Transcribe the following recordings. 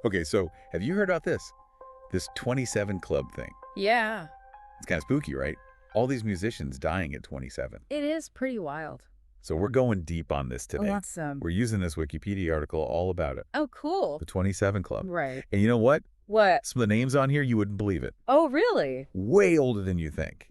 Okay, so have you heard about this? This 27 Club thing. Yeah, It's kind of spooky, right? All these musicians dying at 27. it is pretty wild. So we're going deep on this today. Awesome. We're using this Wikipedia article all about it. Oh, cool. The 27 Club. Right. And you know what? What? Some of the names on here, you wouldn't believe it. Oh, really? Way older than you think.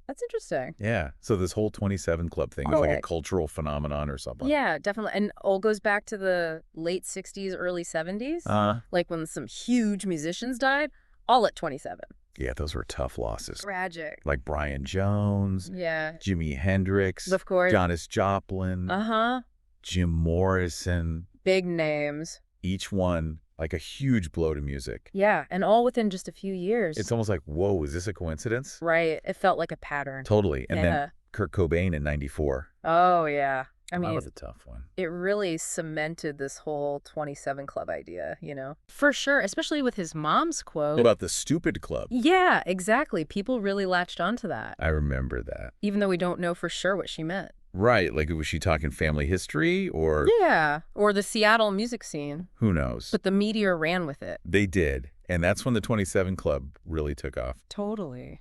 That's interesting. Yeah. So this whole 27 Club thing is like a Correct. cultural phenomenon or something. Yeah, definitely. And all goes back to the late 60s, early 70s. Like when some huge musicians died, all at 27. Yeah, those were tough losses. Tragic. Like Brian Jones, Yeah. Jimi Hendrix, Of course. Janis Joplin, Uh-huh. Jim Morrison, Big names. each one like a huge blow to music. Yeah, and all within just a few years. It's almost like, whoa, is this a coincidence? Right. It felt like a pattern. Totally. And Yeah. then Kurt Cobain in 94. Oh, yeah. I That mean, was a tough one. it really cemented this whole 27 Club idea, you know? For sure, especially with his mom's quote. What about the Stupid Club? Yeah, exactly. People really latched onto that, I remember that. even though we don't know for sure what she meant. Right. Like, was she talking family history or Yeah, or the Seattle music scene. who knows? But the media ran with it. They did. And that's when the 27 Club really took off. Totally.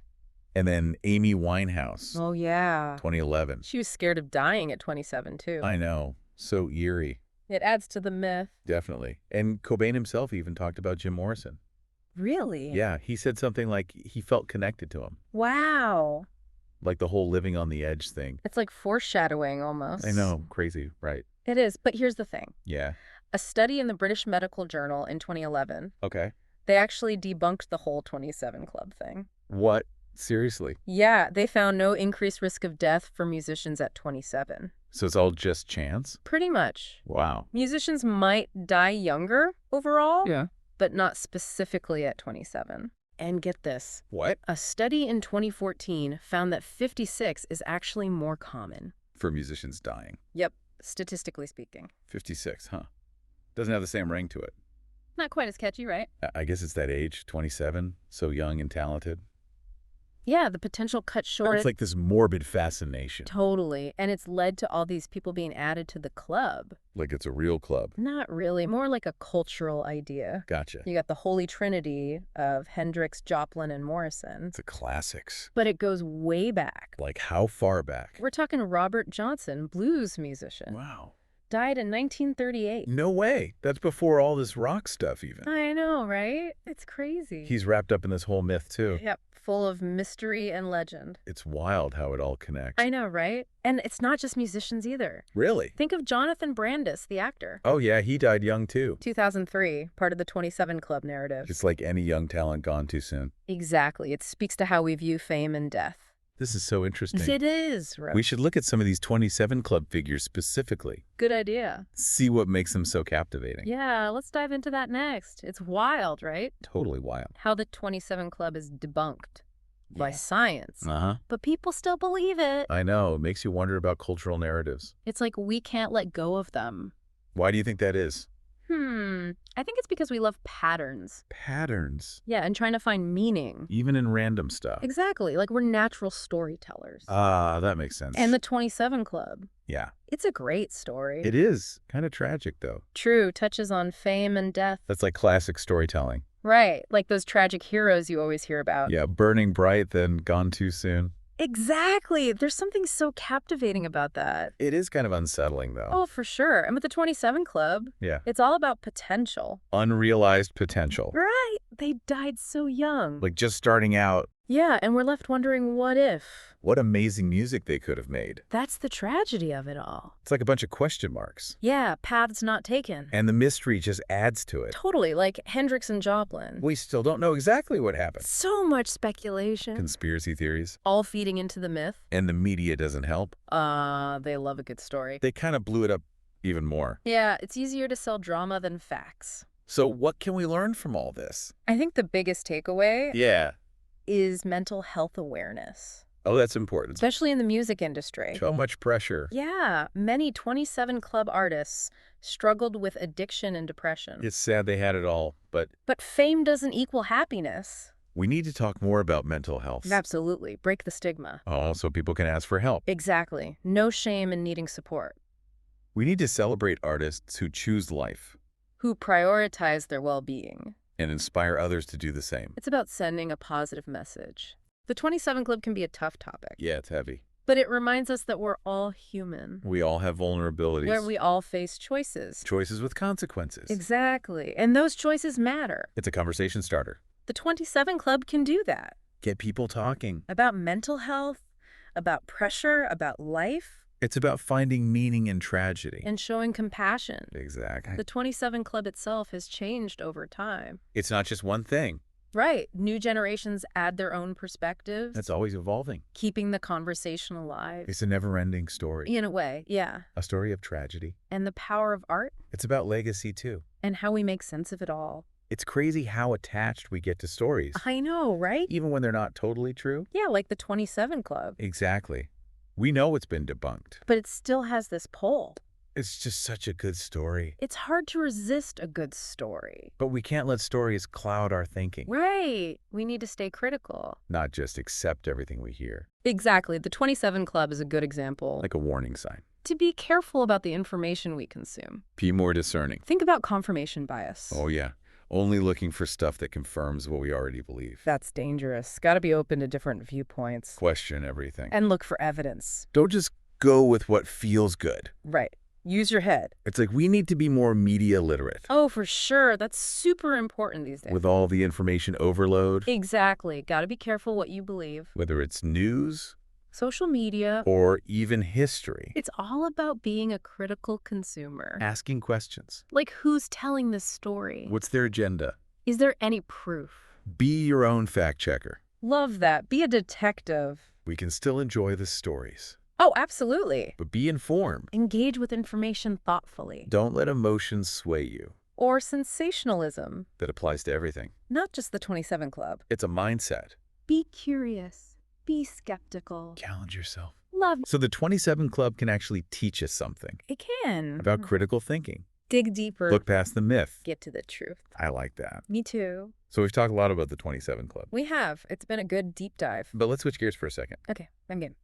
And then Amy Winehouse, Oh, yeah. 2011. She was scared of dying at 27, too. I know. So eerie. It adds to the myth. Definitely. And Cobain himself even talked about Jim Morrison. Really? Yeah, he said something like he felt connected to him. Wow. Like the whole living on the edge thing. It's like foreshadowing almost. I know. Crazy. Right. It is. But here's the thing. Yeah. A study in the British Medical Journal in 2011, Okay. they actually debunked the whole 27 Club thing. What? Seriously? Yeah, they found no increased risk of death for musicians at 27. So it's all just chance? Pretty much. Wow. Musicians might die younger overall, Yeah. but not specifically at 27. And get this. What? A study in 2014 found that 56 is actually more common. For musicians dying. Yep, statistically speaking. 56, huh? Doesn't have the same ring to it. Not quite as catchy, right? I guess it's that age, 27, so young and talented. Yeah, the potential cut short. It's like this morbid fascination. Totally. And it's led to all these people being added to the club. Like it's a real club. Not really. More like a cultural idea. Gotcha. You got the holy trinity of Hendrix, Joplin, and Morrison. It's the classics. But it goes way back. Like how far back? We're talking Robert Johnson, blues musician. Wow. Died in 1938. No way. That's before all this rock stuff even. I know, right? It's crazy. He's wrapped up in this whole myth too. Yep, full of mystery and legend. It's wild how it all connects. I know, right? And it's not just musicians either. Really? Think of Jonathan Brandis, the actor. Oh yeah, he died young too. 2003, part of the 27 Club narrative. It's like any young talent gone too soon. Exactly. It speaks to how we view fame and death. This is so interesting. It is, Rose. We should look at some of these 27 Club figures specifically. Good idea. See what makes them so captivating. Yeah, let's dive into that next. It's wild, right? Totally wild. How the 27 Club is debunked by science. Uh-huh. But people still believe it. I know. It makes you wonder about cultural narratives. It's like we can't let go of them. Why do you think that is? I think it's because we love patterns. Patterns. Yeah, and trying to find meaning. Even in random stuff. Exactly. Like we're natural storytellers. Ah, that makes sense. And the 27 Club. Yeah. It's a great story. It is. Kind of tragic, though. True. Touches on fame and death. That's like classic storytelling. Right. Like those tragic heroes you always hear about. Yeah, burning bright, then gone too soon. Exactly. There's something so captivating about that. It is kind of unsettling, though. Oh, for sure. And with the 27 Club, Yeah. it's all about potential. Unrealized potential. Right. They died so young. Like just starting out, Yeah, and we're left wondering what if. what amazing music they could have made. That's the tragedy of it all. It's like a bunch of question marks. Yeah, paths not taken. And the mystery just adds to it. Totally, like Hendrix and Joplin. We still don't know exactly what happened. So much speculation. Conspiracy theories. All feeding into the myth. And the media doesn't help. They love a good story. They kind of blew it up even more. Yeah, it's easier to sell drama than facts. So what can we learn from all this? I think the biggest takeaway Yeah. is mental health awareness, Oh, that's important. especially in the music industry. So much pressure. Yeah, many 27 Club artists struggled with addiction and depression. It's sad they had it all, but But fame doesn't equal happiness. we need to talk more about mental health. Absolutely. Break the stigma. So people can ask for help. Exactly. No shame in needing support. We need to celebrate artists who choose life, who prioritize their well-being. And inspire others to do the same. It's about sending a positive message. The 27 Club can be a tough topic. Yeah, it's heavy. But it reminds us that we're all human. We all have vulnerabilities. Where we all face choices. Choices with consequences. Exactly. And those choices matter. It's a conversation starter. The 27 Club can do that. Get people talking. About mental health, about pressure, about life. It's about finding meaning in tragedy. And showing compassion. Exactly. The 27 Club itself has changed over time. It's not just one thing. Right. New generations add their own perspectives. It's always evolving. Keeping the conversation alive. It's a never-ending story. In a way, yeah. A story of tragedy. And the power of art. It's about legacy, too. And how we make sense of it all. It's crazy how attached we get to stories. I know, right? Even when they're not totally true. Yeah, like the 27 Club. Exactly. We know it's been debunked. But it still has this pull. It's just such a good story. It's hard to resist a good story. But we can't let stories cloud our thinking. Right. We need to stay critical. Not just accept everything we hear. Exactly. The 27 Club is a good example. Like a warning sign. To be careful about the information we consume. Be more discerning. Think about confirmation bias. Oh, yeah. Only looking for stuff that confirms what we already believe. That's dangerous. Got to be open to different viewpoints. Question everything. And look for evidence. Don't just go with what feels good. Right. Use your head. It's like we need to be more media literate. Oh, for sure. That's super important these days. With all the information overload. Exactly. Got to be careful what you believe. Whether it's news, social media, or even history. It's all about being a critical consumer. Asking questions. Like, who's telling this story? What's their agenda? Is there any proof? Be your own fact checker. Love that. Be a detective. We can still enjoy the stories. Oh, absolutely. But be informed. Engage with information thoughtfully. Don't let emotions sway you. Or sensationalism. That applies to everything. Not just the 27 Club. It's a mindset. Be curious. Be skeptical. Challenge yourself. Love. So the 27 Club can actually teach us something. It can. About critical thinking. Dig deeper. Look past the myth. Get to the truth. I like that. Me too. So we've talked a lot about the 27 Club. We have. It's been a good deep dive. But let's switch gears for a second. Okay, I'm game.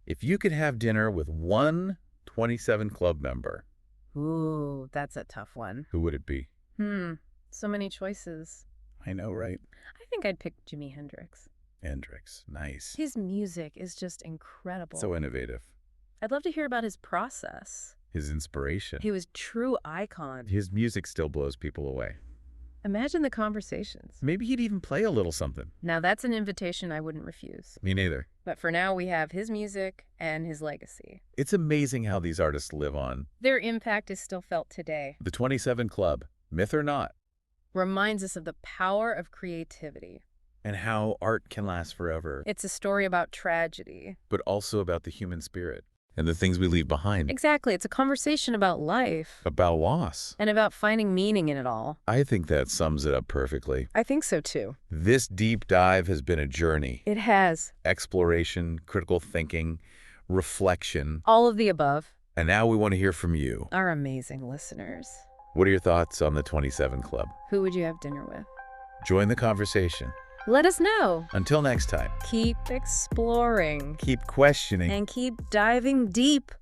If you could have dinner with one 27 Club member. Ooh, that's a tough one. Who would it be? So many choices. I know, right? I think I'd pick Jimi Hendrix. Hendrix. Nice. His music is just incredible. So innovative. I'd love to hear about his process. His inspiration. He was a true icon. His music still blows people away. Imagine the conversations. Maybe he'd even play a little something. Now that's an invitation I wouldn't refuse. Me neither. But for now, we have his music and his legacy. It's amazing how these artists live on. Their impact is still felt today. The 27 Club, myth or not, reminds us of the power of creativity. And how art can last forever. It's a story about tragedy. But also about the human spirit. And the things we leave behind. Exactly. It's a conversation about life. About loss. And about finding meaning in it all. I think that sums it up perfectly. I think so too. This deep dive has been a journey. It has. Exploration, critical thinking, reflection. All of the above. And now we want to hear from you. Our amazing listeners. What are your thoughts on the 27 Club? Who would you have dinner with? Join the conversation. Let us know. Until next time. Keep exploring. Keep questioning. And keep diving deep.